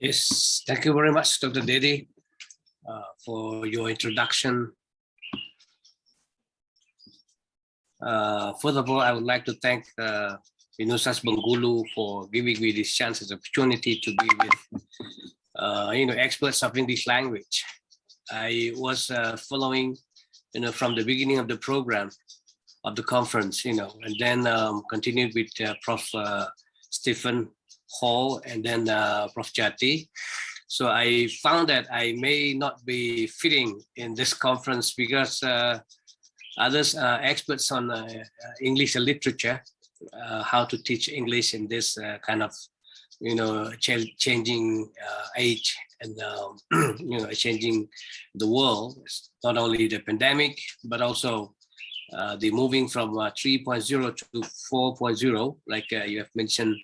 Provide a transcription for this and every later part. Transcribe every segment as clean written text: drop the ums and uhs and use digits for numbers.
Yes, thank you very much, Dr. Dedi, for your introduction. First of all, I would like to thank Inusas Bengkulu for giving me this chance, this opportunity to be with experts of English language. I was following, from the beginning of the program of the conference, and then continued with Prof. Stephen Hall and then Prof. Jati. So I found that I may not be fitting in this conference because others are experts on English literature, how to teach English in this kind of, changing age and, changing the world. It's not only the pandemic, but also the moving from 3.0 to 4.0, like you have mentioned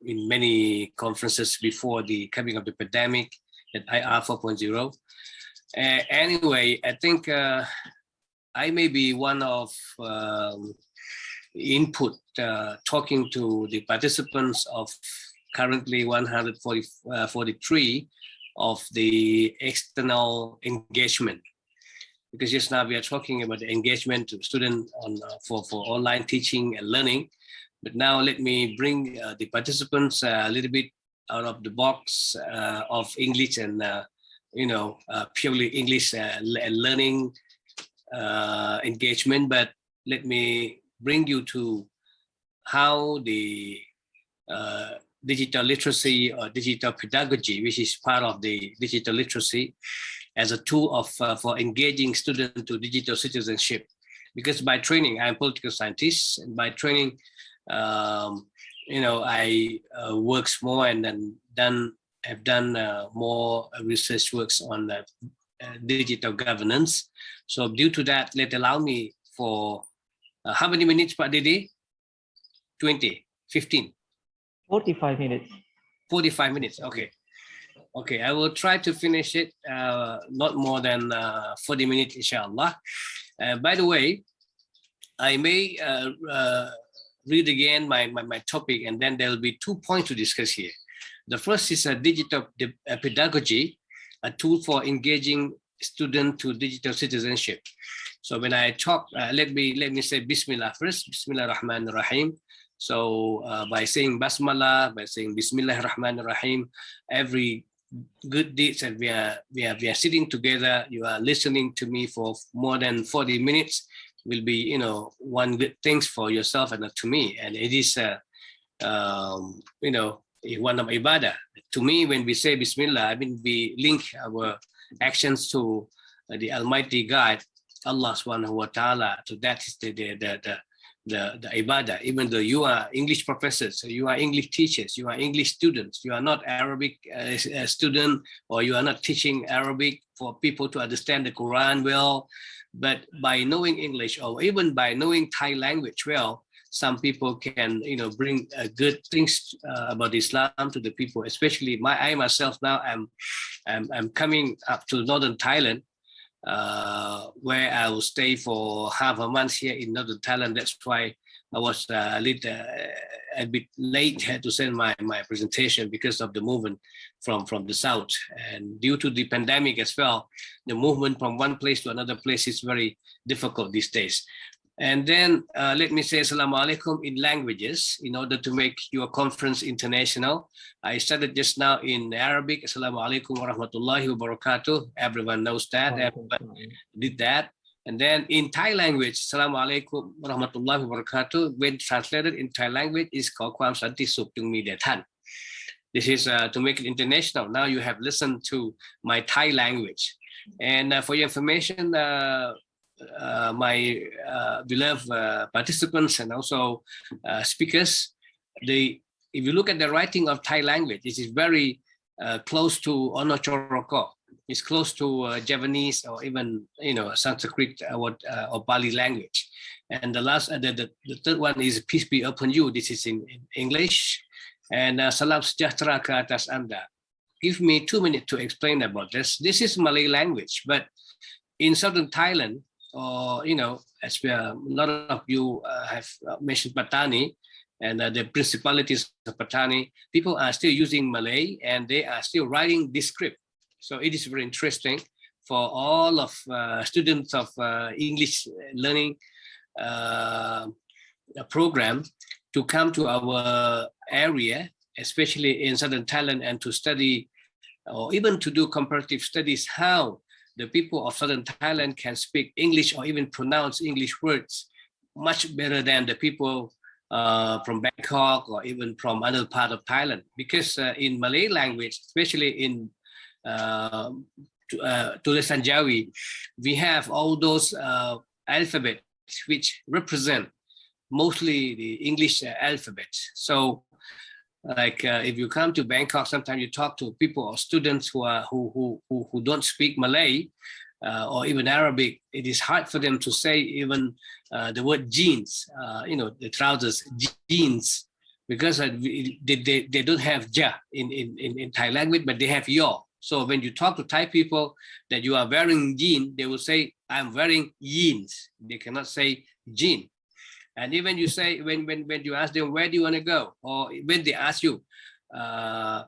in many conferences before the coming of the pandemic at IR 4.0. Anyway, I think I may be one of input talking to the participants of currently 143 of the external engagement. Because just now we are talking about the engagement to students on for online teaching and learning, but now let me bring the participants a little bit out of the box of English and purely English learning engagement. But let me bring you to how the digital literacy or digital pedagogy, which is part of the digital literacy, as a tool of for engaging students to digital citizenship. Because by training, I'm a political scientist, and by training, I works more and then have done more research works on digital governance. So due to that, allow me for how many minutes per day? 20, 15? 45 minutes. 45 minutes, okay. Okay, I will try to finish it not more than 40 minutes, inshallah. By the way, I may read again my topic, and then there will be 2 points to discuss here. The first is a digital pedagogy, a tool for engaging students to digital citizenship. So when I talk, let me say Bismillah first. Bismillah Rahman Rahim. So by saying Basmala, by saying Bismillah Rahman Rahim, every good deeds, and we are sitting together, you are listening to me for more than 40 minutes, will be one good things for yourself and to me. And it is one of ibadah to me. When we say Bismillah, I mean we link our actions to the Almighty God, Allah Subhanahu wa Taala. So that is the ibadah. Even though you are English professors, so you are English teachers, you are English students, you are not Arabic student, or you are not teaching Arabic for people to understand the Quran well, but by knowing English or even by knowing Thai language well, some people can bring good things about Islam to the people. Especially I myself now I'm coming up to northern Thailand, where I will stay for half a month here in northern Thailand. That's why I was a bit late to send my presentation because of the movement from the south, and due to the pandemic as well, the movement from one place to another place is very difficult these days. And then let me say Assalamu alaikum in languages in order to make your conference international. I started just now in Arabic. Assalamu alaikum wa rahmatullahi wa barakatuh. Everyone knows that. Everyone did that. And then in Thai language, Assalamu alaikum wa rahmatullahi wa barakatuh, when translated in Thai language, is Kho Kwam Santi Sukh Jung Mi De Than. This is to make it international. Now you have listened to my Thai language. And for your information, my beloved participants and also speakers, if you look at the writing of Thai language, it is very close to Onochoroko. It's close to Javanese or even Sanskrit or Bali language. And the last, the third one is Peace Be Upon You. This is in English. And Salam Sejahtera ke atas Anda. Give me 2 minutes to explain about this. This is Malay language, but in southern Thailand, or as a lot of you have mentioned Patani, and the principalities of Patani, people are still using Malay and they are still writing this script. So it is very interesting for all of students of English learning program to come to our area, especially in southern Thailand, and to study or even to do comparative studies how the people of southern Thailand can speak English or even pronounce English words much better than the people from Bangkok or even from other part of Thailand. Because in Malay language, especially in Tulisan Jawi, we have all those alphabets which represent mostly the English alphabet. So like if you come to Bangkok, sometimes you talk to people or students who don't speak Malay or even Arabic. It is hard for them to say even the word jeans, the trousers, jeans, because they don't have ja in Thai language, but they have yo. So when you talk to Thai people that you are wearing jean, they will say, I'm wearing jeans. They cannot say jean. And even you say, when you ask them, where do you want to go? Or when they ask you, where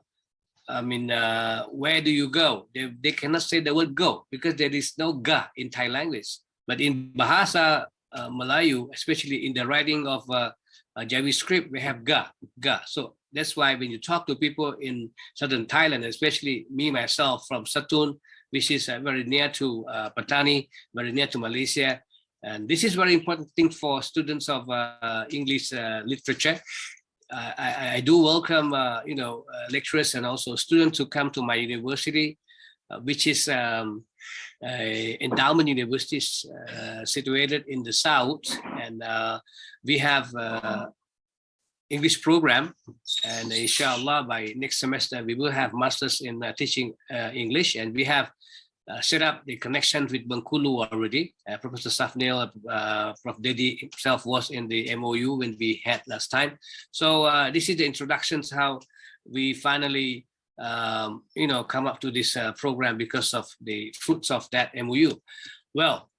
do you go? They cannot say the word go because there is no ga in Thai language. But in Bahasa Melayu, especially in the writing of Jawi script, we have ga. So that's why when you talk to people in southern Thailand, especially me, myself from Satun, which is very near to Patani, very near to Malaysia. And this is very important thing for students of English literature. I do welcome, lecturers and also students who come to my university, which is endowment universities situated in the south. And we have English program. And inshallah, by next semester, we will have masters in teaching English. And we have set up the connection with Bengkulu already. Professor Safnil, Prof. Dedi himself was in the MOU when we had last time. So this is the introductions how we finally, come up to this program because of the fruits of that MOU. Well,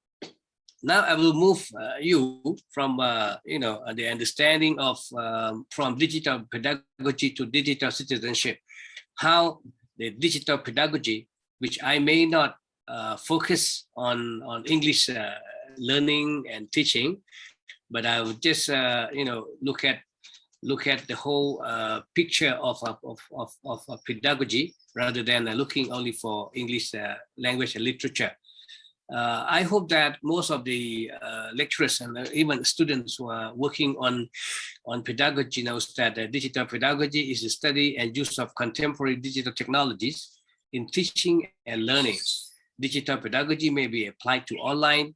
now I will move you from, the understanding of from digital pedagogy to digital citizenship, how the digital pedagogy, which I may not focus on English learning and teaching, but I would just look at the whole picture of pedagogy rather than looking only for English language and literature. I hope that most of the lecturers and even students who are working on pedagogy knows that digital pedagogy is the study and use of contemporary digital technologies in teaching and learning. Digital pedagogy may be applied to online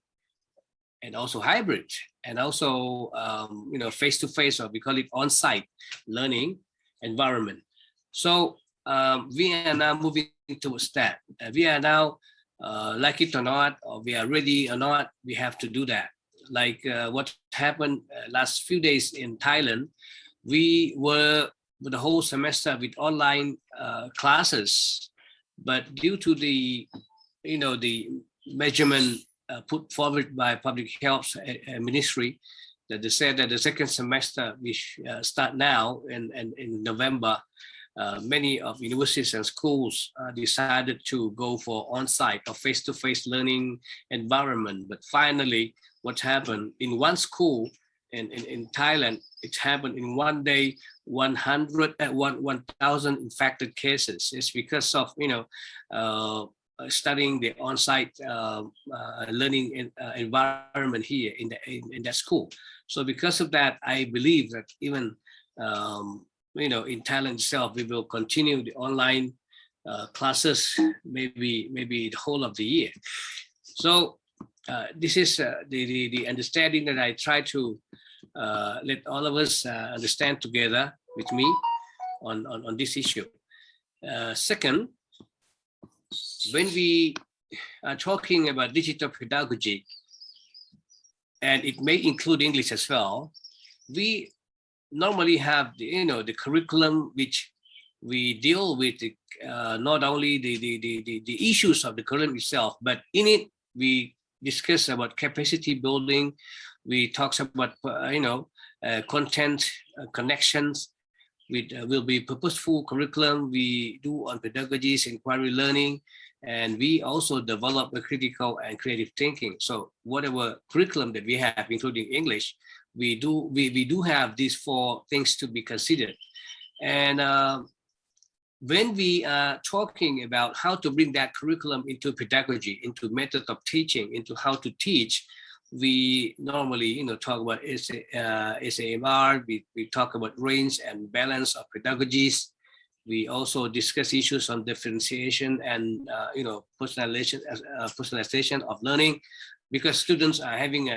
and also hybrid and also face-to-face, or we call it on-site learning environment. So we are now moving towards that. We are now, like it or not, or we are ready or not, we have to do that. Like what happened last few days in Thailand, we were the whole semester with online classes. But due to the, the measurement put forward by Public Health Ministry, that they said that the second semester, which start now in November, many of universities and schools decided to go for on-site or face-to-face learning environment. But finally, what happened in one school in Thailand, it happened in one day, 1,000 infected cases. It's because of, studying the on-site learning environment here in that school. So because of that, I believe that even, in Thailand itself, we will continue the online classes, maybe the whole of the year. So this is the understanding that I try to let all of us understand together with me on this issue. Second, when we are talking about digital pedagogy, and it may include English as well, we normally have the curriculum which we deal with not only the issues of the curriculum itself, but in it we discuss about capacity building. We talk about content connections. Will be purposeful curriculum we do on pedagogies, inquiry learning, and we also develop a critical and creative thinking. So whatever curriculum that we have, including English, we do have these 4 things to be considered. And when we are talking about how to bring that curriculum into pedagogy, into method of teaching, into how to teach, we normally, talk about SAMR. We talk about range and balance of pedagogies. We also discuss issues on differentiation and personalization of learning, because students are having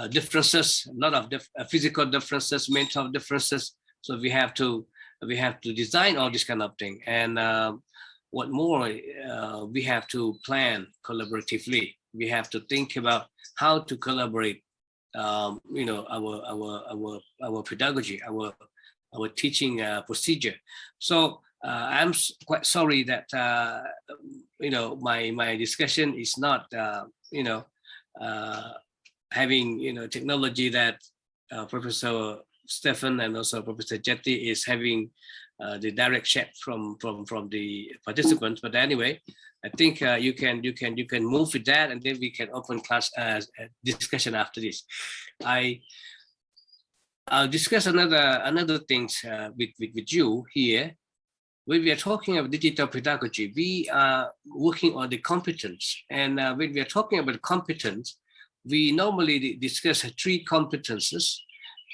differences, a lot of physical differences, mental differences. So we have to design all this kind of thing. And what more, we have to plan collaboratively. We have to think about how to collaborate, our pedagogy, our teaching procedure. So I'm quite sorry that my discussion is not having technology that Professor Stefan and also Professor Jetty is having the direct chat from the participants. But anyway, I think you can move with that, and then we can open class discussion after this. I'll discuss another things with you here. When we are talking about digital pedagogy, we are working on the competence. And when we are talking about competence, we normally discuss 3 competences.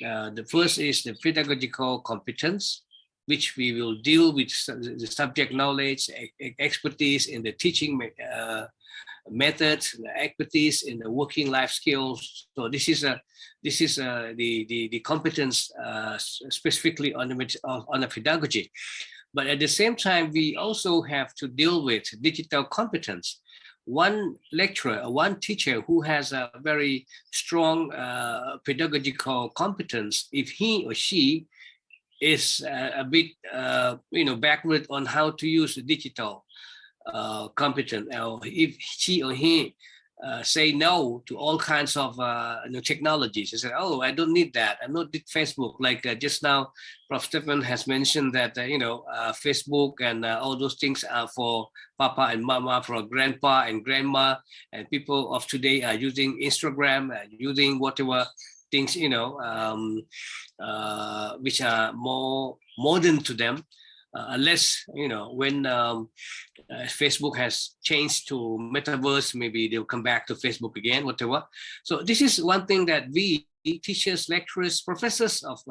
The first is the pedagogical competence, which we will deal with the subject knowledge, expertise in the teaching methods, expertise in the working life skills. So this is the competence specifically on the pedagogy. But at the same time, we also have to deal with digital competence. One lecturer, one teacher who has a very strong pedagogical competence, if he or she is a bit backward on how to use the digital competence, or if she or he say no to all kinds of technologies. They say, oh, I don't need that. I don't need Facebook. Like just now, Prof. Stefan has mentioned that Facebook and all those things are for Papa and Mama, for Grandpa and Grandma, and people of today are using Instagram and using whatever things which are more modern to them. Unless when Facebook has changed to metaverse, maybe they'll come back to Facebook again, whatever. So this is one thing that we teachers, lecturers, professors of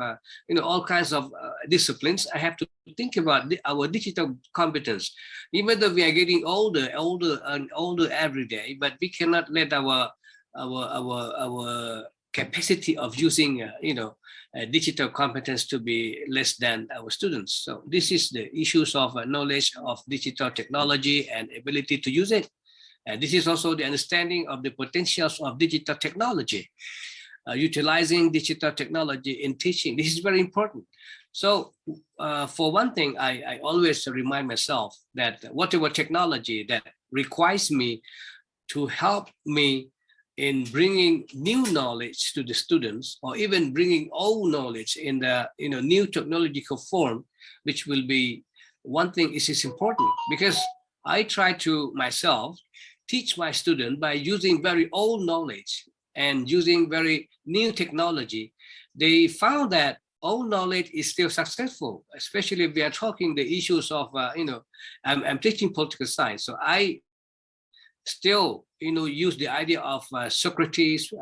all kinds of disciplines, I have to think about our digital competence. Even though we are getting older and older every day, but we cannot let our capacity of using digital competence to be less than our students. So this is the issues of knowledge of digital technology and ability to use it. And this is also the understanding of the potentials of digital technology, utilizing digital technology in teaching. This is very important. So for one thing, I always remind myself that whatever technology that requires me to help me in bringing new knowledge to the students, or even bringing old knowledge in the new technological form, which will be one thing is important, because I try to myself teach my student by using very old knowledge and using very new technology. They found that old knowledge is still successful, especially if we are talking the issues of I'm teaching political science, so I still use the idea of Socrates,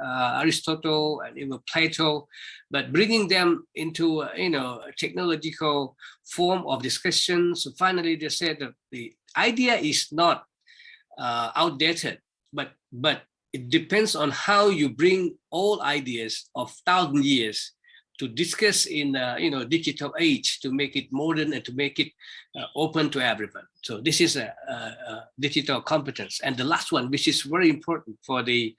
Aristotle, and even Plato, but bringing them into a technological form of discussion. So finally, they said that the idea is not outdated, but it depends on how you bring all ideas of 1,000 years to discuss in digital age, to make it modern and to make it open to everyone. So this is a digital competence. And the last one, which is very important for the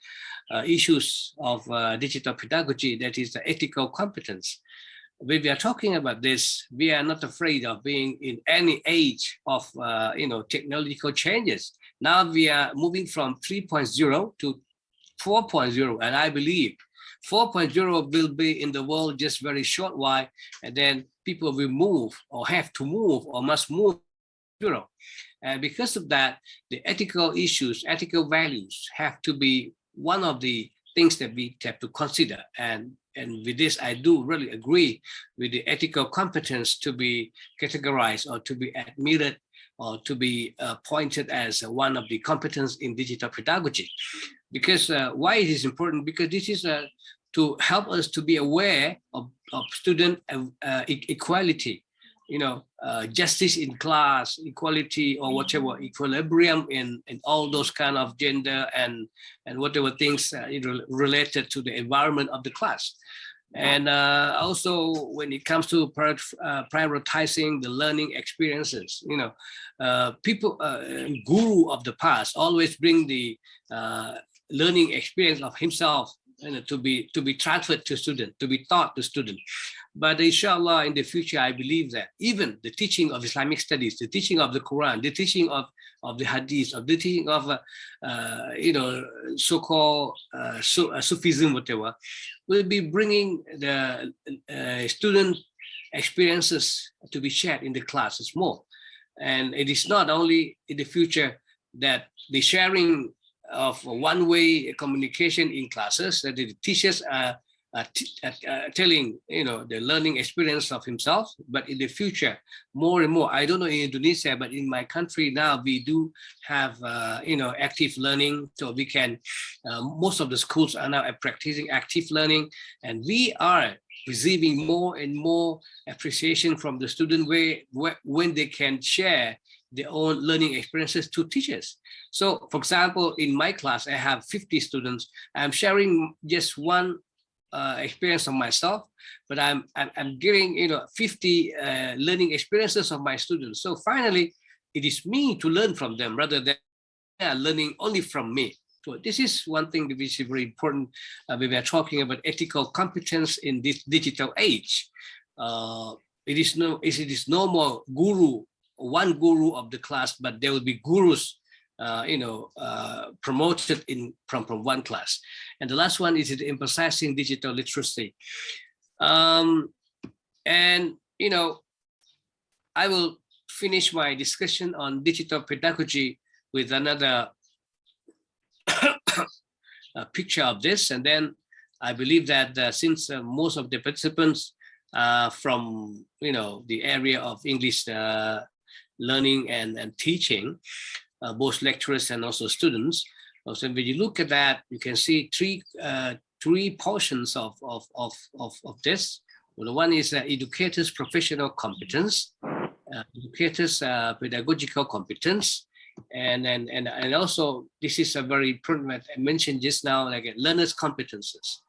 issues of digital pedagogy, that is the ethical competence. When we are talking about this, we are not afraid of being in any age of technological changes. Now we are moving from 3.0 to 4.0, and I believe 4.0 will be in the world just very short while, and then people will move or have to move or must move to 0. And because of that, the ethical issues, ethical values have to be one of the things that we have to consider. And with this, I do really agree with the ethical competence to be categorized or to be admitted or to be pointed as one of the competence in digital pedagogy. Because why it is important? Because this is to help us to be aware of student equality, justice in class, equality or whatever, equilibrium in all those kind of gender and whatever things related to the environment of the class. And also when it comes to prioritizing the learning experiences, people, guru of the past always bring the learning experience of himself to be transferred to student, to be taught to student. But inshallah, in the future, I believe that even the teaching of Islamic studies, the teaching of the Quran, the teaching of the Hadith, of the teaching of so-called Sufism, whatever, will be bringing the student experiences to be shared in the classes more. And it is not only in the future that the sharing of one-way communication in classes, that the teachers are telling the learning experience of himself, but in the future more and more, I don't know in Indonesia, but in my country now we do have active learning. So we can most of the schools are now practicing active learning, and we are receiving more and more appreciation from the student when they can share their own learning experiences to teachers. So for example, in my class I have 50 students. I'm sharing just one experience of myself, but I'm giving 50 learning experiences of my students. So finally, it is me to learn from them rather than they are learning only from me. So this is one thing which is very important when we are talking about ethical competence in this digital age. It is no more one guru of the class, but there will be gurus promoted from one class. And the last one is emphasizing digital literacy. I will finish my discussion on digital pedagogy with another picture of this. And then I believe that since most of the participants from the area of English learning and teaching, both lecturers and also students. So when you look at that, you can see three portions of this. Well, the one is educators' professional competence, educators' pedagogical competence, and also this is a very important. I mentioned just now, like learners' competences.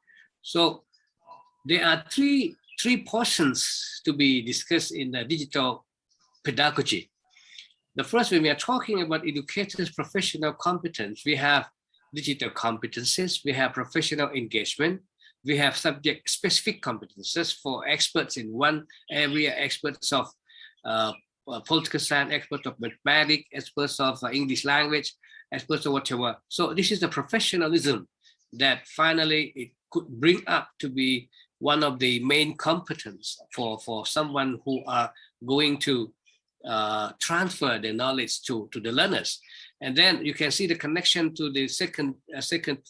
So there are three portions to be discussed in the digital pedagogy. The first, when we are talking about educators' professional competence, we have digital competencies, we have professional engagement, we have subject-specific competences for experts in one area, experts of political science, experts of mathematics, experts of English language, experts of whatever. So this is the professionalism that finally it could bring up to be one of the main competence for someone who are going to transfer the knowledge to the learners. And then you can see the connection to the second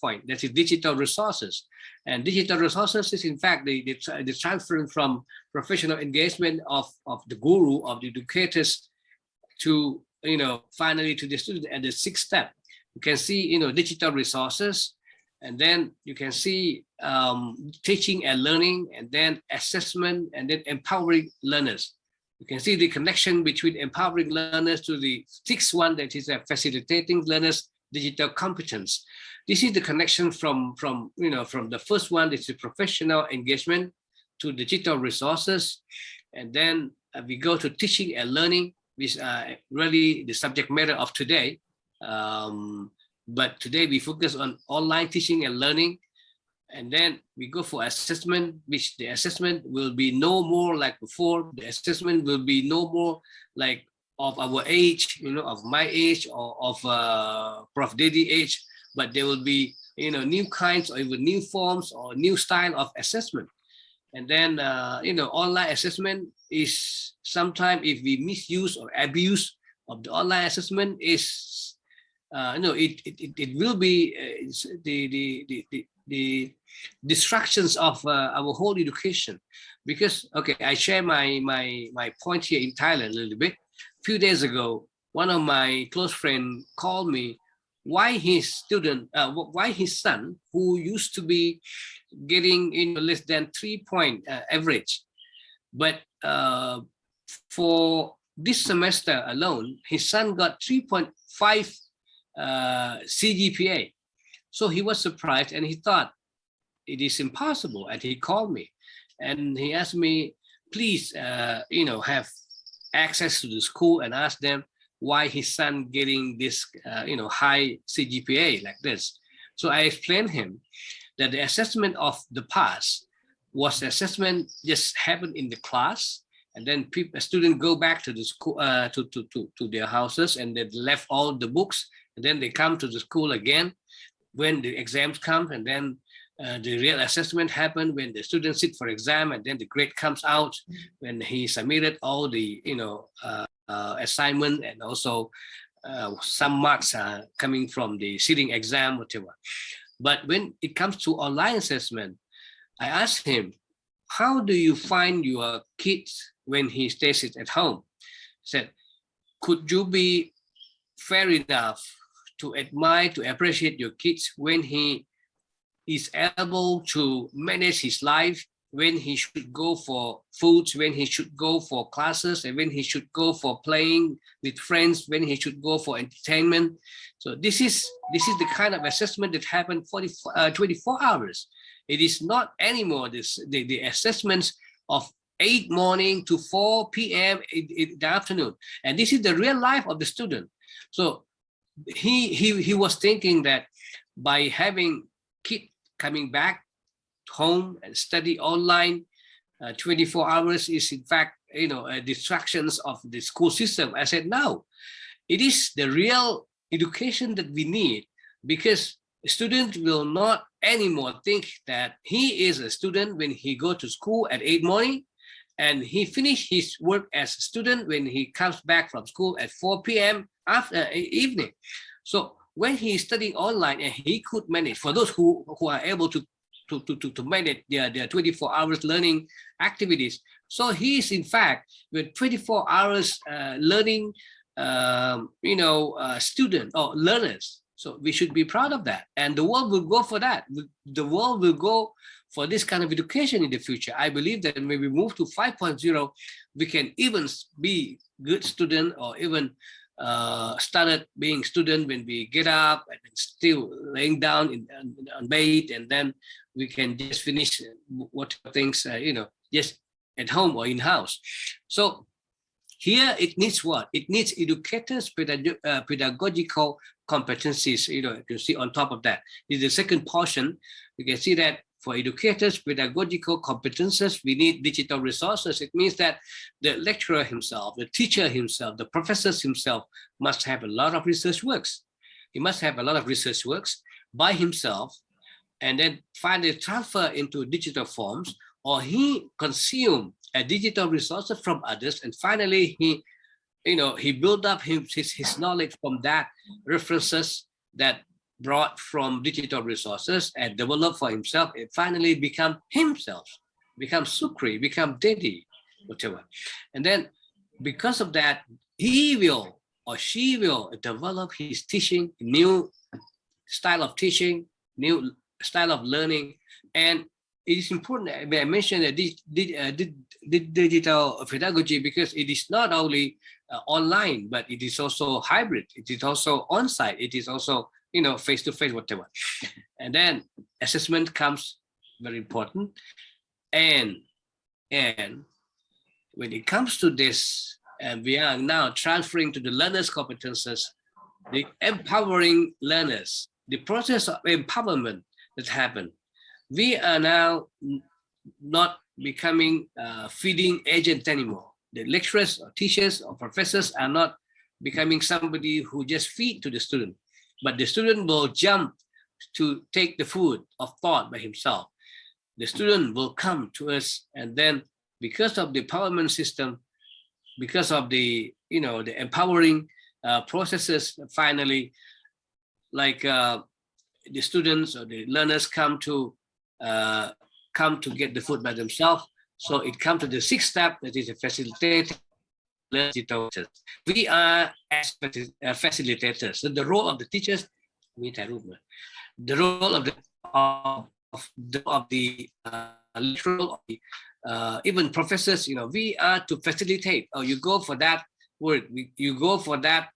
point, that is digital resources. And digital resources is in fact the transferring from professional engagement of the guru, of the educators, to finally to the student at the sixth step. You can see digital resources, and then you can see teaching and learning, and then assessment, and then empowering learners. You can see the connection between empowering learners to the sixth one, that is facilitating learners' digital competence. This is the connection from the first one, this is professional engagement, to digital resources, and then we go to teaching and learning, which are really the subject matter of today. But today we focus on online teaching and learning. And then we go for assessment, which the assessment will be no more like before. The assessment will be no more like of our age, of my age, or of Prof. Dedi age, but there will be, new kinds or even new forms or new style of assessment. And then, online assessment is sometimes, if we misuse or abuse of the online assessment, is, it will be the distractions of our whole education. Because, okay, I share my point here in Thailand a little bit. A few days ago, one of my close friends called me why his son, who used to be getting less than 3-point average, but for this semester alone, his son got 3.5 CGPA. So he was surprised and he thought it is impossible. And he called me and he asked me, please, have access to the school and ask them why his son getting this, high CGPA like this. So I explained him that the assessment of the past was assessment just happened in the class, and then students go back to the school, to their houses, and they left all the books, and then they come to the school again when the exams come, and then the real assessment happened when the students sit for exam, and then the grade comes out when he submitted all the assignment, and also some marks are coming from the sitting exam, whatever. But when it comes to online assessment, I asked him, how do you find your kids when he stays at home? He said, could you be fair enough to admire, to appreciate your kids when he is able to manage his life, when he should go for foods, when he should go for classes, and when he should go for playing with friends, when he should go for entertainment. So this is the kind of assessment that happened 24 hours. It is not anymore the assessments of 8 morning to 4 p.m. in the afternoon. And this is the real life of the student. So he was thinking that by having kids coming back home and study online 24 hours is in fact distractions of the school system. I said no, it is the real education that we need, because students will not anymore think that he is a student when he go to school at 8 morning and he finish his work as a student when he comes back from school at 4 p.m. after evening. So when he is studying online and he could manage, for those who are able to manage their 24 hours learning activities. So he is in fact with 24 hours learning, student or learners. So we should be proud of that. And the world will go for that. The world will go for this kind of education in the future. I believe that when we move to 5.0, we can even be good student or even started being student when we get up and still laying down on bed, and then we can just finish what things, just at home or in-house. So here it needs what? It needs educators' pedagogical competencies, you can see on top of that. This is the second portion. You can see that for educators' pedagogical competences, we need digital resources. It means that the lecturer himself, the teacher himself, the professors himself must have a lot of research works. He must have a lot of research works by himself, and then finally transfer into digital forms, or he consume a digital resources from others, and finally he build up his knowledge from that references that brought from digital resources and develop for himself, and finally become himself, become Sukree, become Dedi, whatever. And then because of that, he will or she will develop his teaching, new style of teaching, new style of learning. And it is important, I mentioned digital pedagogy, because it is not only online, but it is also hybrid. It is also on-site. It is also face-to-face, whatever. And then assessment comes very important. And when it comes to this, and we are now transferring to the learners' competences, the empowering learners, the process of empowerment that happened. We are now not becoming feeding agents anymore. The lecturers or teachers or professors are not becoming somebody who just feed to the student, but the student will jump to take the food of thought by himself. The student will come to us, and then because of the empowerment system, because of the the empowering processes, finally, like the students or the learners come to get the food by themselves. So it comes to the sixth step, that is a facilitator. We are as facilitators. So the role of the teachers, the role of the literal, even professors, we are to facilitate. Oh, you go for that word, you go for that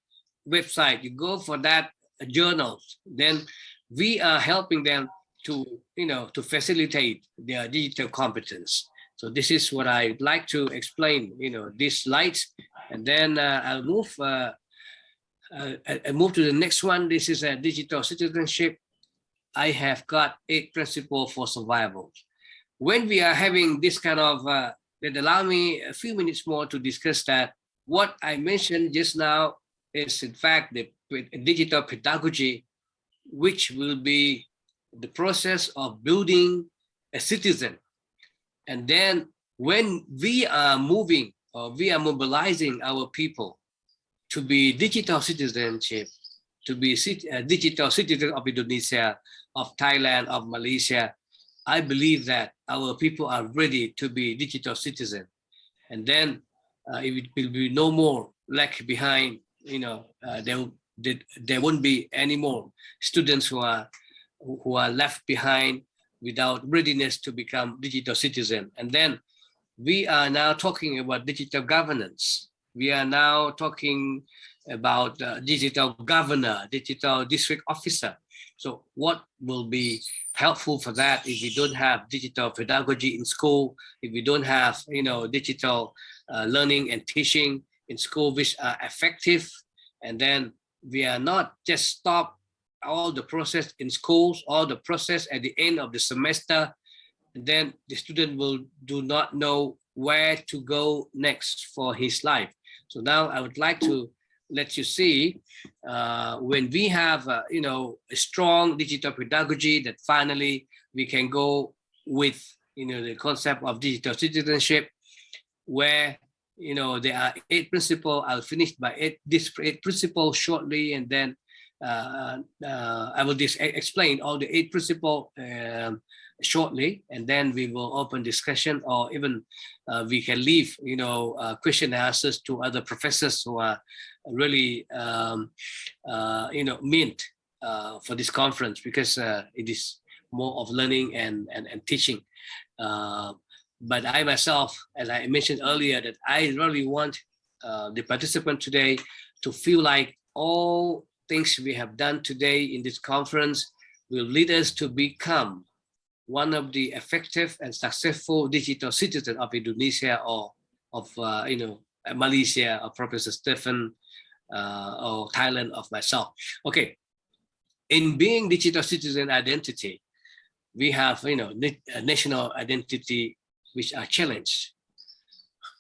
website, you go for that journals. Then we are helping them to to facilitate their digital competence. So this is what I'd like to explain, these slides, and then I'll move to the next one. This is a digital citizenship. I have got 8 principles for survival. When we are having this kind of, that allow me a few minutes more to discuss that. What I mentioned just now is in fact the digital pedagogy, which will be the process of building a citizen. And then when we are moving, or we are mobilizing our people to be digital citizenship, to be digital citizen of Indonesia, of Thailand, of Malaysia, I believe that our people are ready to be digital citizen. And then it will be no more lag behind, there won't be any more students who are left behind without readiness to become digital citizen. And then we are now talking about digital governance. We are now talking about digital governor, digital district officer. So what will be helpful for that if we don't have digital pedagogy in school, if we don't have digital learning and teaching in school which are effective, and then we are not just stop all the process in schools, all the process at the end of the semester, and then the student will do not know where to go next for his life. So now I would like to let you see when we have a strong digital pedagogy, that finally we can go with the concept of digital citizenship, where there are 8 principles. I'll finish by these 8 principles shortly, and then I will just explain all the 8 principles shortly, and then we will open discussion, or even we can leave question and answers to other professors who are really meant for this conference, because it is more of learning and teaching. But I myself, as I mentioned earlier, that I really want the participant today to feel like all things we have done today in this conference will lead us to become one of the effective and successful digital citizens of Indonesia, or of Malaysia, or Professor Stephen, or Thailand, of myself. Okay, in being digital citizen identity, we have national identity which are challenged.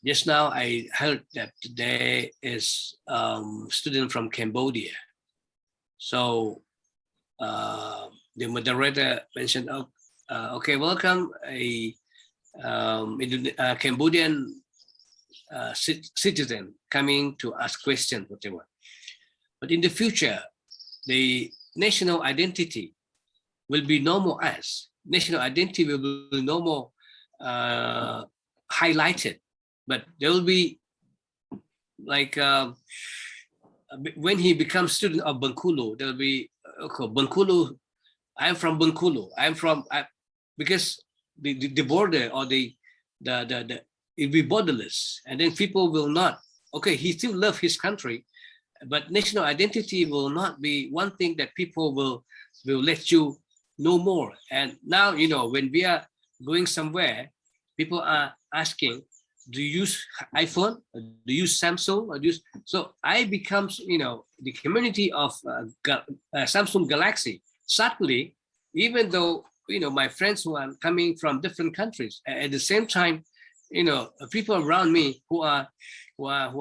Just now I heard that there is student from Cambodia. So the moderator mentioned, okay, welcome a Cambodian citizen coming to ask questions, whatever. But in the future, the national identity will be no more as. National identity will be no more highlighted, but there will be like when he becomes student of Bengkulu, there will be okay, Bengkulu. I'm from Bengkulu. I'm from because the border, or the it will be borderless, and then people will not. Okay, he still love his country, but national identity will not be one thing that people will let you know more. And now when we are going somewhere, people are asking, do you use iPhone, or do you use Samsung, or do you so I becomes the community of Samsung Galaxy. Sadly, even though my friends who are coming from different countries, at the same time people around me who are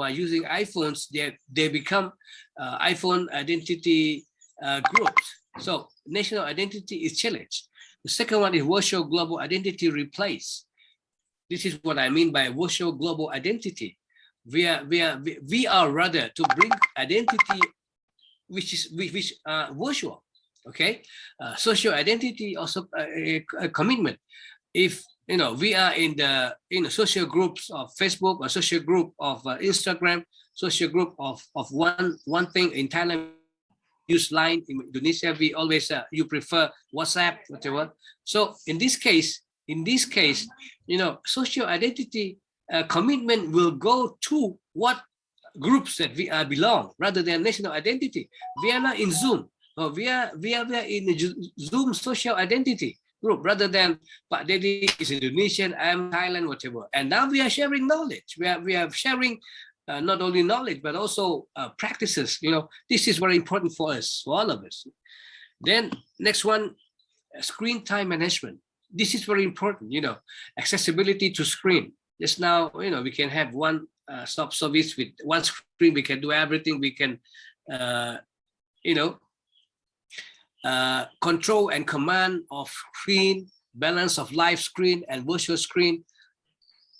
using iPhones, they become iPhone identity groups. So national identity is challenged. The second one is virtual global identity replaced. This is what I mean by virtual global identity. We are rather to bring identity which is virtual. Okay, social identity also a commitment. If we are in the social groups of Facebook or social group of Instagram, social group of one thing in Thailand, use line. In Indonesia, we always you prefer WhatsApp, whatever. So in this case, social identity commitment will go to what groups that we belong rather than national identity. We are not in Zoom. We are in Zoom social identity group rather than Pak Dedi is Indonesian, I'm Thailand, whatever. And now we are sharing knowledge. We are sharing not only knowledge but also practices. This is very important for us, for all of us. Then next one, screen time management. This is very important. Accessibility to screen. Just now, we can have one stop service with one screen. We can do everything. We can, control and command of screen, balance of live screen and virtual screen.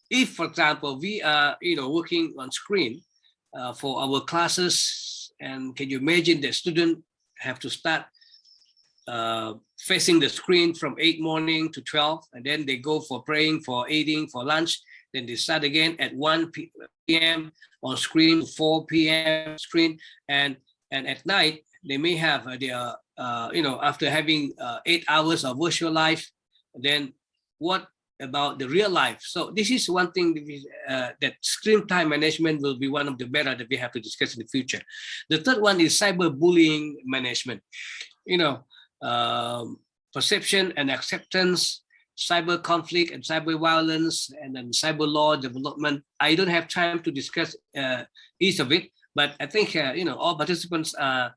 If, for example, we are working on screen for our classes, and can you imagine the student have to start facing the screen from 8 morning to 12, and then they go for praying, for eating, for lunch, then they start again at 1 p.m. on screen, 4 p.m. screen, and at night they may have their after having 8 hours of virtual life, then what about the real life? So this is one thing that screen time management will be one of the better that we have to discuss in the future. The third one is cyberbullying management. Perception and acceptance, cyber conflict and cyber violence, and then cyber law development. I don't have time to discuss each of it, but I think all participants are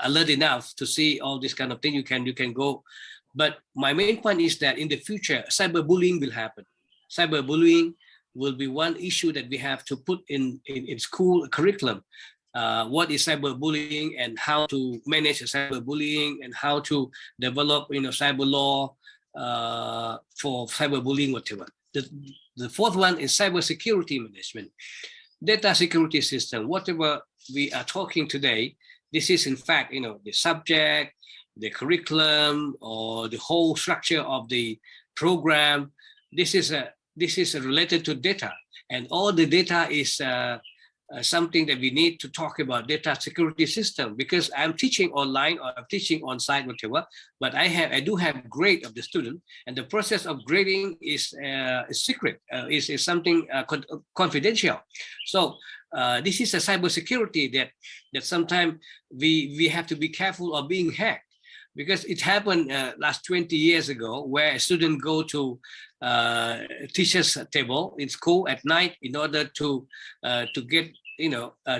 alert enough to see all this kind of thing. You can go, but my main point is that in the future, cyberbullying will happen. Cyberbullying will be one issue that we have to put in school curriculum. What is cyberbullying and how to manage cyberbullying and how to develop cyber law for cyberbullying, whatever. The fourth one is cybersecurity management, data security system. Whatever we are talking today, this is in fact the subject, the curriculum, or the whole structure of the program. This is related to data, and all the data is something that we need to talk about, data security system, because I'm teaching online or I'm teaching on site, whatever, but I do have grade of the student, and the process of grading is secret, is something confidential. So this is a cybersecurity that sometimes we have to be careful of being hacked, because it happened last 20 years ago, where a student go to teacher's table in school at night in order to get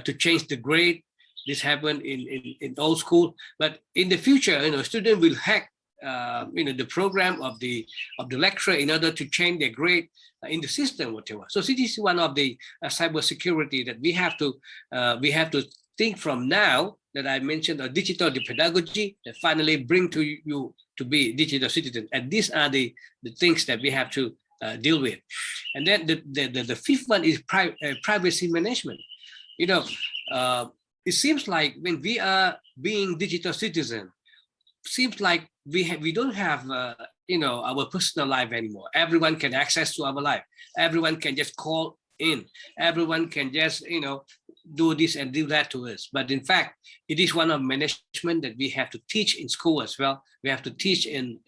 to change the grade. This happened in old school, but in the future, student will hack the program of the lecturer in order to change their grade in the system, whatever. So this is one of the cybersecurity that we have to think from now, that I mentioned, a digital pedagogy that finally bring to you to be digital citizen. And these are the things that we have to deal with. And then the fifth one is privacy management. It seems like when we are being digital citizen, seems like we don't have our personal life anymore. Everyone can access to our life. Everyone can just call in. Everyone can just do this and do that to us. But in fact, it is one of management that we have to teach in school as well. We have to teach in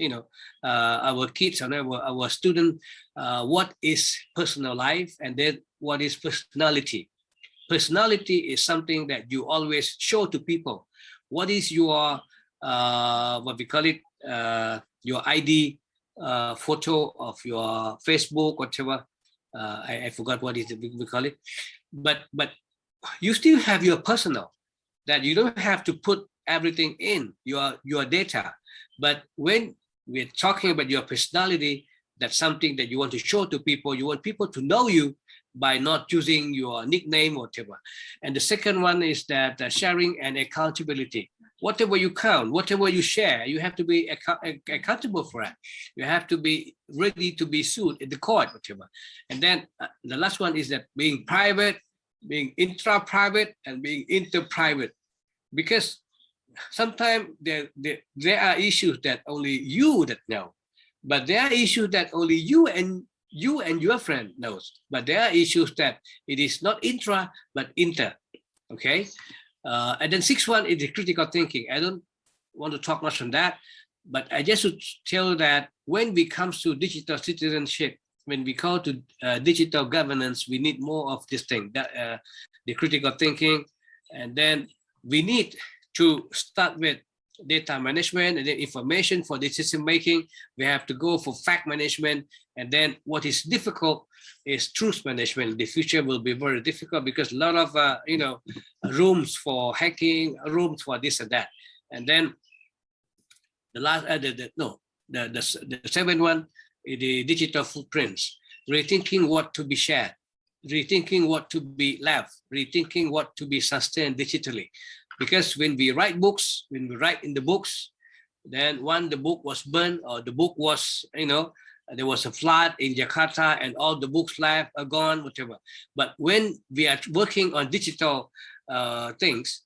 our kids and our students what is personal life, and then what is personality. Personality is something that you always show to people. What is your what we call it, your ID photo of your Facebook, whatever. I forgot what is we call it, but you still have your personal, that you don't have to put everything in your data. But when we're talking about your personality, that's something that you want to show to people, you want people to know you, by not using your nickname or whatever. And the second one is that sharing and accountability. Whatever you count, whatever you share, you have to be accountable for it. You have to be ready to be sued in the court, whatever. And then the last one is that being private, being intra-private, and being inter-private. Because sometimes there are issues that only you that know, but there are issues that only you and your friend knows. But there are issues that it is not intra, but inter, okay? And then sixth one is the critical thinking. I don't want to talk much on that, but I just would tell that when we come to digital citizenship, when we go to digital governance, we need more of this thing, that the critical thinking. And then we need to start with data management and then information for decision making. We have to go for fact management. And then what is difficult is truth management. The future will be very difficult because a lot of rooms for hacking, rooms for this and that. And then the last the seventh one is the digital footprints, rethinking what to be shared, rethinking what to be left, rethinking what to be sustained digitally. Because when we write books, when we write in the books, then the book was burned, or the book was, there was a flood in Jakarta and all the books left are gone, whatever. But when we are working on digital things,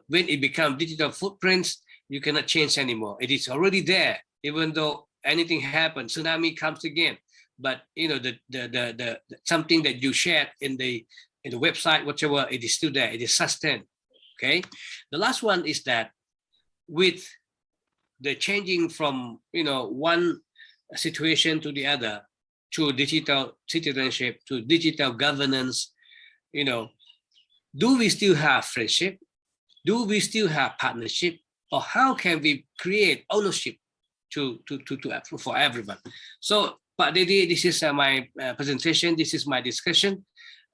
when it becomes digital footprints, you cannot change anymore. It is already there, even though anything happens, tsunami comes again. But the something that you shared in the website, whatever, it is still there. It is sustained. Okay. The last one is that with the changing from one situation to the other, to digital citizenship, to digital governance, do we still have friendship? Do we still have partnership? Or how can we create ownership for everyone? So, Pak Dedi, this is my presentation. This is my discussion.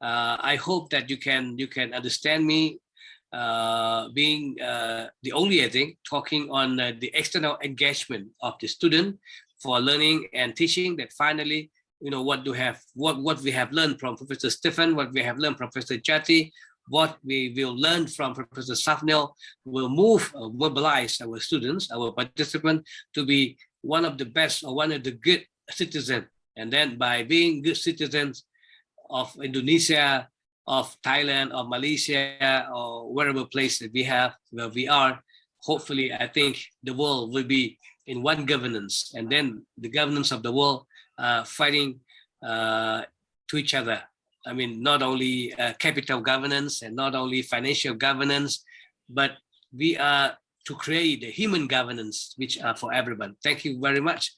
I hope that you can understand me. Being the only, I think, talking on the external engagement of the student for learning and teaching, that finally, what we have learned from Professor Stephen, what we have learned from Professor Jati, what we will learn from Professor Safnil will mobilize our students, our participants, to be one of the best or one of the good citizens. And then by being good citizens of Indonesia, of Thailand, or Malaysia, or wherever place that where we are, hopefully, I think the world will be in one governance, and then the governance of the world fighting to each other. I mean, not only capital governance and not only financial governance, but we are to create the human governance, which are for everyone. Thank you very much.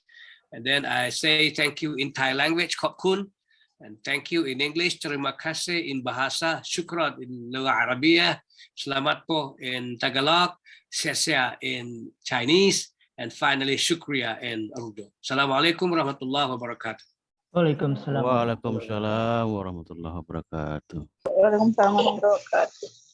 And then I say thank you in Thai language, Khop Kun. And thank you in English, terima kasih in Bahasa, syukran in Lugha Arabia, selamat po in Tagalog, sia-sia in Chinese, and finally Shukriya in Urdu. Assalamualaikum warahmatullahi wabarakatuh. Waalaikumsalam. Waalaikumsalam warahmatullahi wabarakatuh. Waalaikumsalam warahmatullahi wabarakatuh.